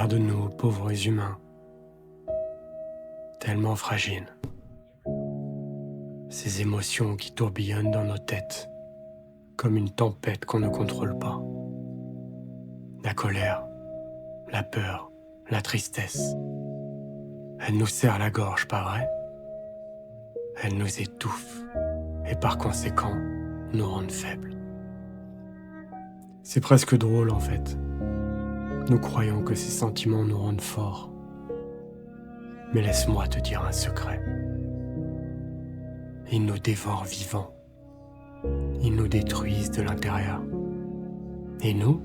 Regarde-nous, pauvres humains, tellement fragiles. Ces émotions qui tourbillonnent dans nos têtes, comme une tempête qu'on ne contrôle pas. La colère, la peur, la tristesse. Elles nous serrent la gorge, pas vrai? Elles nous étouffent et par conséquent nous rendent faibles. C'est presque drôle en fait. Nous croyons que ces sentiments nous rendent forts. Mais laisse-moi te dire un secret. Ils nous dévorent vivants. Ils nous détruisent de l'intérieur. Et nous?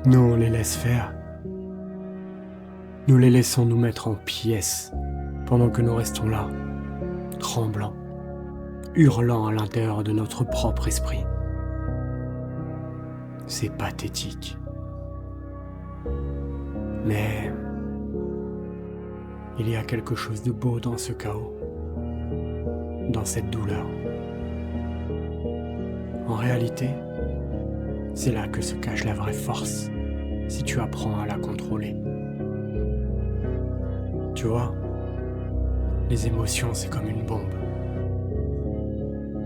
Nous, on les laisse faire. Nous les laissons nous mettre en pièces pendant que nous restons là, tremblants, hurlant à l'intérieur de notre propre esprit. C'est pathétique. Mais il y a quelque chose de beau dans ce chaos, dans cette douleur. En réalité, c'est là que se cache la vraie force, si tu apprends à la contrôler. Tu vois, les émotions, c'est comme une bombe.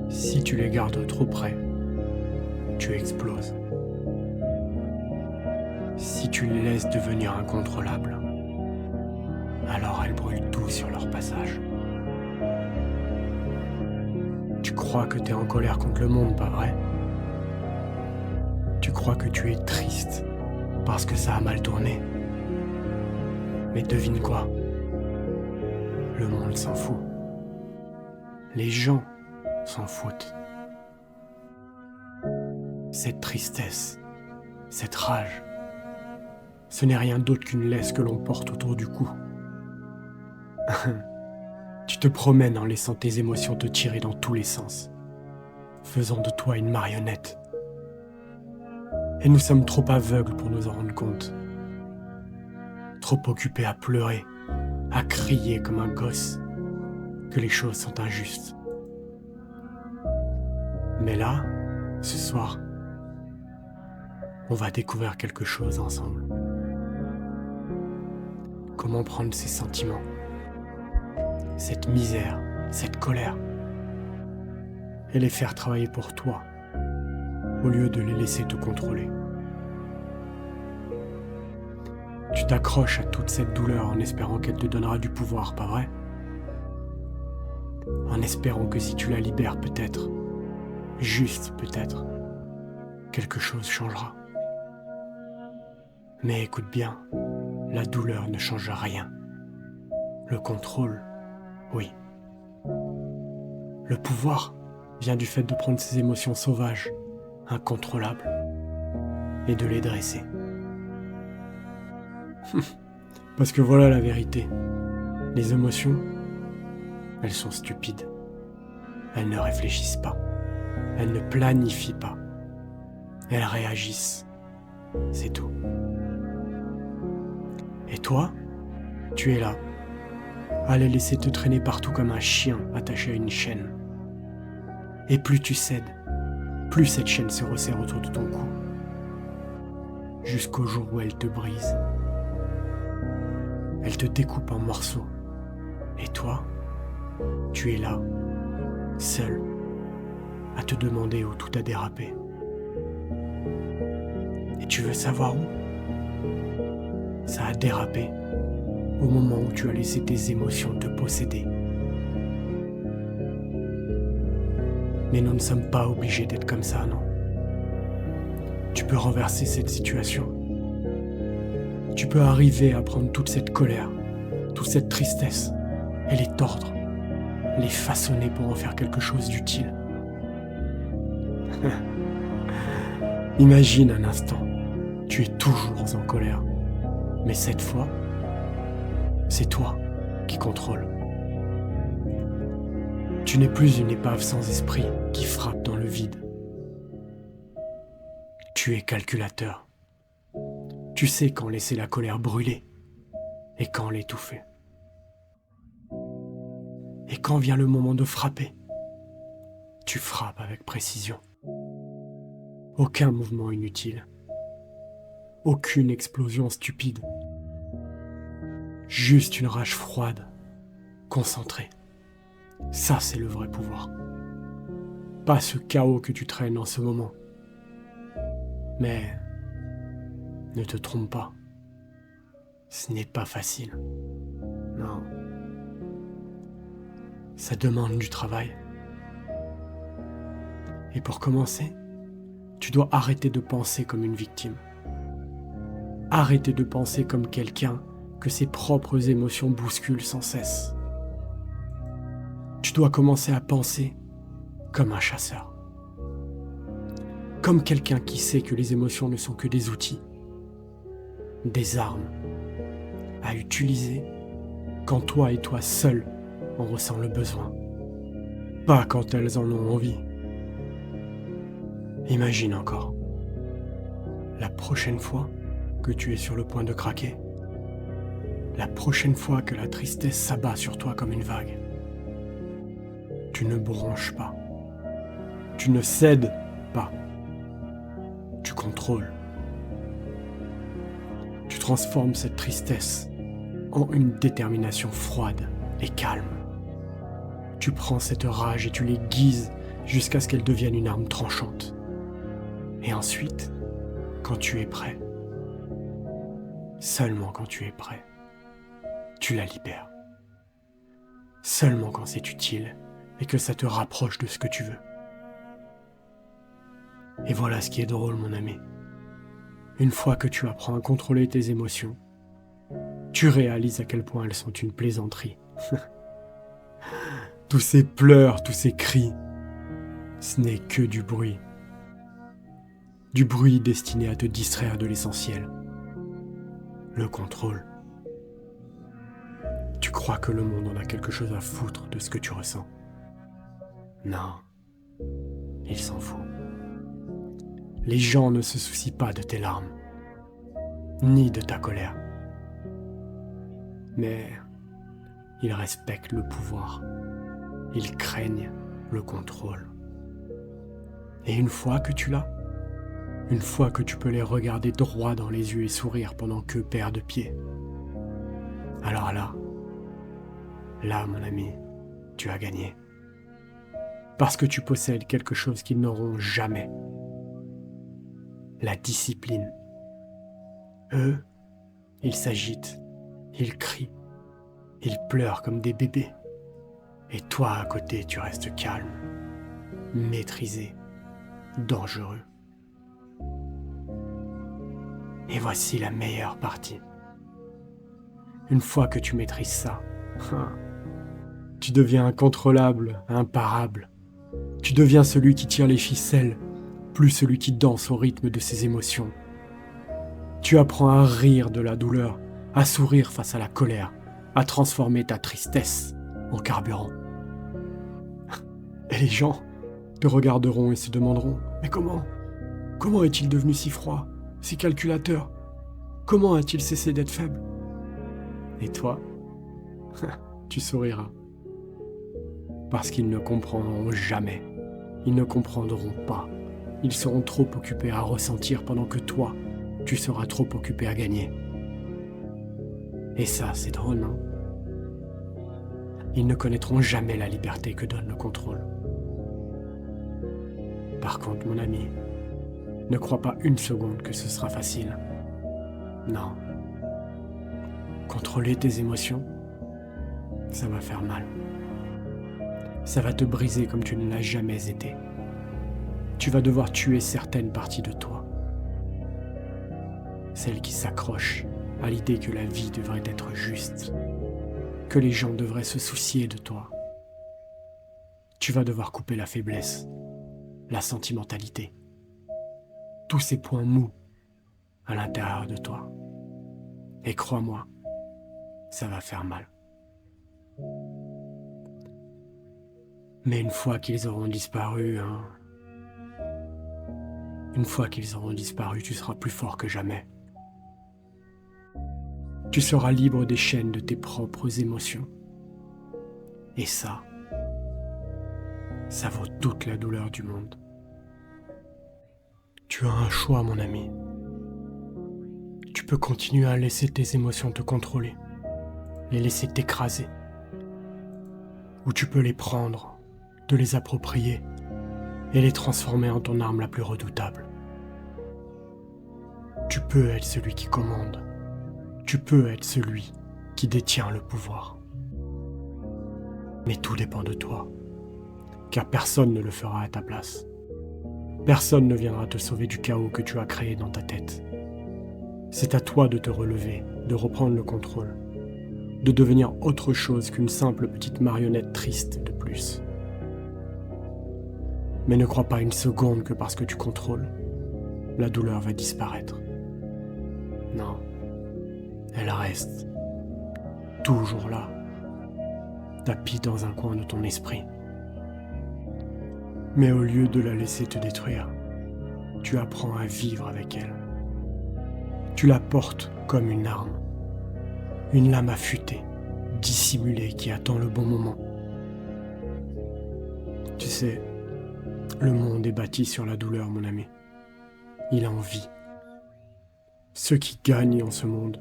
Si tu les gardes trop près, tu exploses. Si tu les laisses devenir incontrôlables, alors elles brûlent tout sur leur passage. Tu crois que t'es en colère contre le monde, pas vrai? Tu crois que tu es triste parce que ça a mal tourné. Mais devine quoi? Le monde s'en fout. Les gens s'en foutent. Cette tristesse, cette rage, ce n'est rien d'autre qu'une laisse que l'on porte autour du cou. Tu te promènes en laissant tes émotions te tirer dans tous les sens, faisant de toi une marionnette. Et nous sommes trop aveugles pour nous en rendre compte. Trop occupés à pleurer, à crier comme un gosse que les choses sont injustes. Mais là, ce soir, on va découvrir quelque chose ensemble. Comment prendre ces sentiments, cette misère, cette colère, et les faire travailler pour toi, au lieu de les laisser te contrôler. Tu t'accroches à toute cette douleur en espérant qu'elle te donnera du pouvoir, pas vrai? En espérant que si tu la libères peut-être, juste peut-être, quelque chose changera. Mais écoute bien, la douleur ne change rien. Le contrôle, oui. Le pouvoir vient du fait de prendre ces émotions sauvages, incontrôlables, et de les dresser. Parce que voilà la vérité. Les émotions, elles sont stupides. Elles ne réfléchissent pas. Elles ne planifient pas. Elles réagissent. C'est tout. Et toi, tu es là, à les laisser te traîner partout comme un chien attaché à une chaîne. Et plus tu cèdes, plus cette chaîne se resserre autour de ton cou, jusqu'au jour où elle te brise. Elle te découpe en morceaux. Et toi, tu es là, seul, à te demander où tout a dérapé. Et tu veux savoir où? Ça a dérapé au moment où tu as laissé tes émotions te posséder. Mais nous ne sommes pas obligés d'être comme ça, non? Tu peux renverser cette situation. Tu peux arriver à prendre toute cette colère, toute cette tristesse, et les tordre, les façonner pour en faire quelque chose d'utile. Imagine un instant, tu es toujours en colère, mais cette fois, c'est toi qui contrôle. Tu n'es plus une épave sans esprit qui frappe dans le vide. Tu es calculateur. Tu sais quand laisser la colère brûler et quand l'étouffer. Et quand vient le moment de frapper, tu frappes avec précision. Aucun mouvement inutile. Aucune explosion stupide. Juste une rage froide, concentrée. Ça, c'est le vrai pouvoir. Pas ce chaos que tu traînes en ce moment. Mais ne te trompe pas. Ce n'est pas facile. Non. Ça demande du travail. Et pour commencer, tu dois arrêter de penser comme une victime. Arrêter de penser comme quelqu'un que ses propres émotions bousculent sans cesse. Tu dois commencer à penser comme un chasseur. Comme quelqu'un qui sait que les émotions ne sont que des outils, des armes à utiliser quand toi et toi seul en ressent le besoin, pas quand elles en ont envie. Imagine encore, la prochaine fois que tu es sur le point de craquer, la prochaine fois que la tristesse s'abat sur toi comme une vague, tu ne bronches pas, tu ne cèdes pas, tu contrôles. Tu transformes cette tristesse en une détermination froide et calme. Tu prends cette rage et tu l'aiguises jusqu'à ce qu'elle devienne une arme tranchante. Et ensuite, quand tu es prêt, seulement quand tu es prêt, tu la libères. Seulement quand c'est utile et que ça te rapproche de ce que tu veux. Et voilà ce qui est drôle, mon ami. Une fois que tu apprends à contrôler tes émotions, tu réalises à quel point elles sont une plaisanterie. Tous ces pleurs, tous ces cris, ce n'est que du bruit. Du bruit destiné à te distraire de l'essentiel. Le contrôle. Tu crois que le monde en a quelque chose à foutre de ce que tu ressens. Non, il s'en fout. Les gens ne se soucient pas de tes larmes, ni de ta colère. Mais ils respectent le pouvoir. Ils craignent le contrôle. Et une fois que tu l'as, une fois que tu peux les regarder droit dans les yeux et sourire pendant qu'eux perdent pied, alors là, mon ami, tu as gagné. Parce que tu possèdes quelque chose qu'ils n'auront jamais. La discipline. Eux, ils s'agitent, ils crient, ils pleurent comme des bébés. Et toi, à côté, tu restes calme, maîtrisé, dangereux. Et voici la meilleure partie. Une fois que tu maîtrises ça, tu deviens incontrôlable, imparable. Tu deviens celui qui tire les ficelles, plus celui qui danse au rythme de ses émotions. Tu apprends à rire de la douleur, à sourire face à la colère, à transformer ta tristesse en carburant. Et les gens te regarderont et se demanderont « Mais comment ? Comment est-il devenu si froid, si calculateur ? Comment a-t-il cessé d'être faible ?» Et toi, tu souriras. Parce qu'ils ne comprendront jamais. Ils ne comprendront pas. Ils seront trop occupés à ressentir pendant que toi, tu seras trop occupé à gagner. Et ça, c'est drôle, non ? Ils ne connaîtront jamais la liberté que donne le contrôle. Par contre, mon ami, ne crois pas une seconde que ce sera facile. Non. Contrôler tes émotions, ça va faire mal. Ça va te briser comme tu ne l'as jamais été. Tu vas devoir tuer certaines parties de toi. Celles qui s'accrochent à l'idée que la vie devrait être juste, que les gens devraient se soucier de toi. Tu vas devoir couper la faiblesse, la sentimentalité, tous ces points mous à l'intérieur de toi. Et crois-moi, ça va faire mal. Mais une fois qu'ils auront disparu, une fois qu'ils auront disparu, tu seras plus fort que jamais. Tu seras libre des chaînes de tes propres émotions. Et ça vaut toute la douleur du monde. Tu as un choix, mon ami. peux continuer à laisser tes émotions te contrôler, les laisser t'écraser. Ou tu peux les prendre, te les approprier et les transformer en ton arme la plus redoutable. Tu peux être celui qui commande. Tu peux être celui qui détient le pouvoir. Mais tout dépend de toi, car personne ne le fera à ta place. Personne ne viendra te sauver du chaos que tu as créé dans ta tête. C'est à toi de te relever, de reprendre le contrôle, de devenir autre chose qu'une simple petite marionnette triste de plus. Mais ne crois pas une seconde que parce que tu contrôles, la douleur va disparaître. Non, elle reste toujours là, tapie dans un coin de ton esprit. Mais au lieu de la laisser te détruire, tu apprends à vivre avec elle. Tu la portes comme une arme, une lame affûtée, dissimulée qui attend le bon moment. Tu sais, le monde est bâti sur la douleur, mon ami. Il en vit. Ceux qui gagnent en ce monde,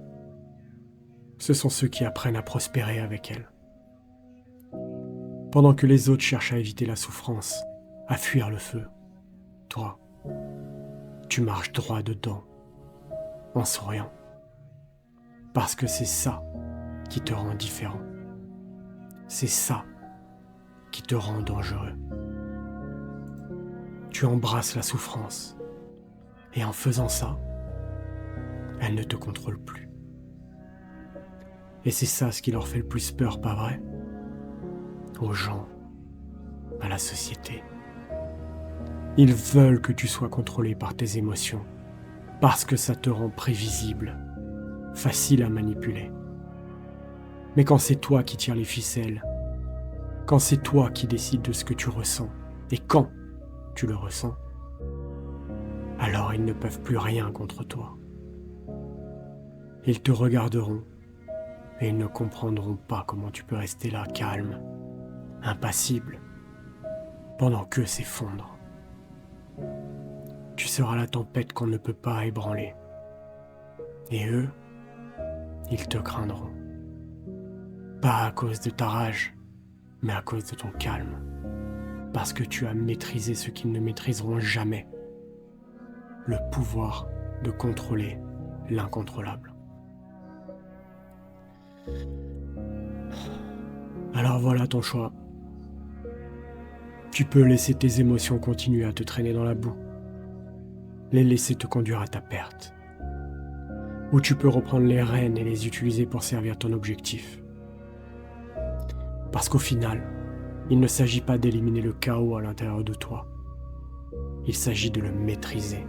ce sont ceux qui apprennent à prospérer avec elle. Pendant que les autres cherchent à éviter la souffrance, à fuir le feu, toi, tu marches droit dedans, en souriant. Parce que c'est ça qui te rend différent. C'est ça qui te rend dangereux. Tu embrasses la souffrance, et en faisant ça, elle ne te contrôle plus. Et c'est ça ce qui leur fait le plus peur, pas vrai? Aux gens, à la société. Ils veulent que tu sois contrôlé par tes émotions, parce que ça te rend prévisible, facile à manipuler. Mais quand c'est toi qui tires les ficelles, quand c'est toi qui décides de ce que tu ressens, et quand tu le ressens, alors ils ne peuvent plus rien contre toi. Ils te regarderont et ils ne comprendront pas comment tu peux rester là calme, impassible, pendant qu'eux s'effondrent. Tu seras la tempête qu'on ne peut pas ébranler. Et eux, ils te craindront. Pas à cause de ta rage, mais à cause de ton calme. Parce que tu as maîtrisé ce qu'ils ne maîtriseront jamais. Le pouvoir de contrôler l'incontrôlable. Alors voilà ton choix. Tu peux laisser tes émotions continuer à te traîner dans la boue, les laisser te conduire à ta perte. Ou tu peux reprendre les rênes et les utiliser pour servir ton objectif. Parce qu'au final, il ne s'agit pas d'éliminer le chaos à l'intérieur de toi. Il s'agit de le maîtriser.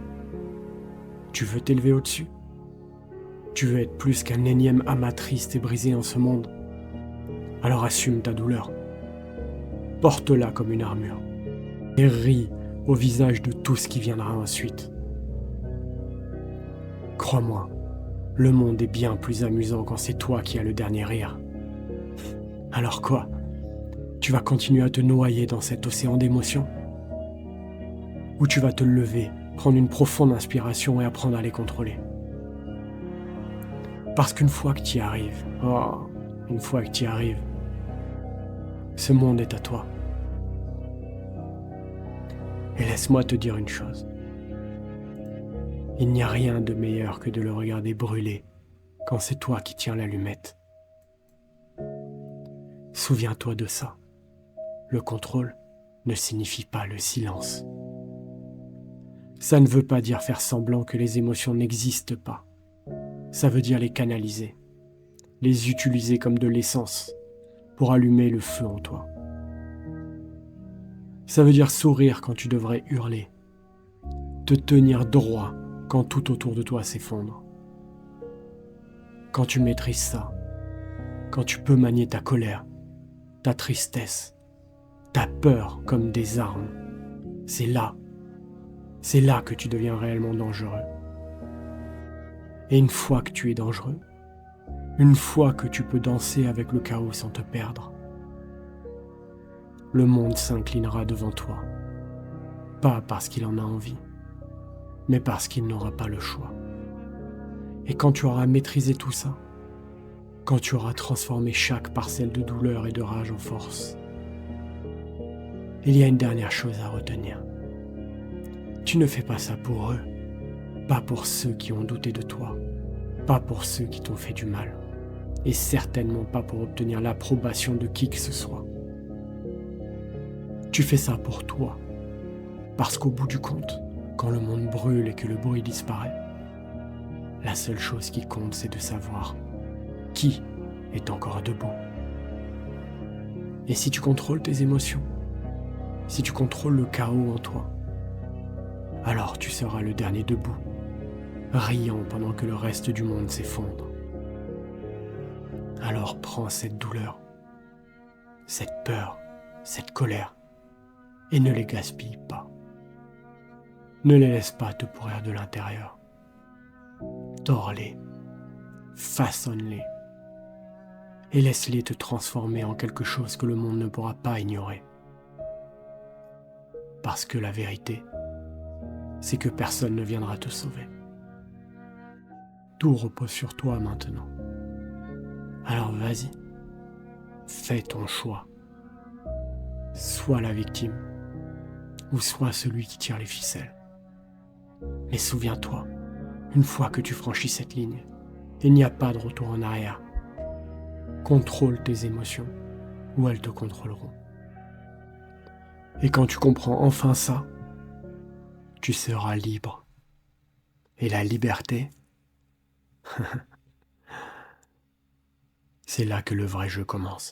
Tu veux t'élever au-dessus? Tu veux être plus qu'un énième amas triste et brisé en ce monde? Alors assume ta douleur. Porte-la comme une armure. Et ris au visage de tout ce qui viendra ensuite. Crois-moi, le monde est bien plus amusant quand c'est toi qui as le dernier rire. Alors quoi? Tu vas continuer à te noyer dans cet océan d'émotions? Ou tu vas te lever, prendre une profonde inspiration et apprendre à les contrôler? Parce qu'une fois que tu y arrives, une fois que tu y arrives, ce monde est à toi. Et laisse-moi te dire une chose. Il n'y a rien de meilleur que de le regarder brûler quand c'est toi qui tiens l'allumette. Souviens-toi de ça. Le contrôle ne signifie pas le silence. Ça ne veut pas dire faire semblant que les émotions n'existent pas. Ça veut dire les canaliser, les utiliser comme de l'essence pour allumer le feu en toi. Ça veut dire sourire quand tu devrais hurler, te tenir droit quand tout autour de toi s'effondre. Quand tu maîtrises ça, quand tu peux manier ta colère, ta tristesse, ta peur comme des armes, c'est là que tu deviens réellement dangereux. Et une fois que tu es dangereux, une fois que tu peux danser avec le chaos sans te perdre, le monde s'inclinera devant toi. Pas parce qu'il en a envie, mais parce qu'il n'aura pas le choix. Et quand tu auras maîtrisé tout ça, quand tu auras transformé chaque parcelle de douleur et de rage en force, il y a une dernière chose à retenir. Tu ne fais pas ça pour eux, pas pour ceux qui ont douté de toi, pas pour ceux qui t'ont fait du mal, et certainement pas pour obtenir l'approbation de qui que ce soit. Tu fais ça pour toi, parce qu'au bout du compte, quand le monde brûle et que le bruit disparaît, la seule chose qui compte, c'est de savoir qui est encore debout. Et si tu contrôles tes émotions, si tu contrôles le chaos en toi, alors tu seras le dernier debout, riant pendant que le reste du monde s'effondre. Alors prends cette douleur, cette peur, cette colère, et ne les gaspille pas. Ne les laisse pas te pourrir de l'intérieur. Tords-les, façonne-les, et laisse-les te transformer en quelque chose que le monde ne pourra pas ignorer. Parce que la vérité, c'est que personne ne viendra te sauver. Tout repose sur toi maintenant. Alors vas-y, fais ton choix. Sois la victime, ou sois celui qui tire les ficelles. Mais souviens-toi, une fois que tu franchis cette ligne, il n'y a pas de retour en arrière. Contrôle tes émotions, ou elles te contrôleront. Et quand tu comprends enfin ça, tu seras libre. Et la liberté, c'est là que le vrai jeu commence.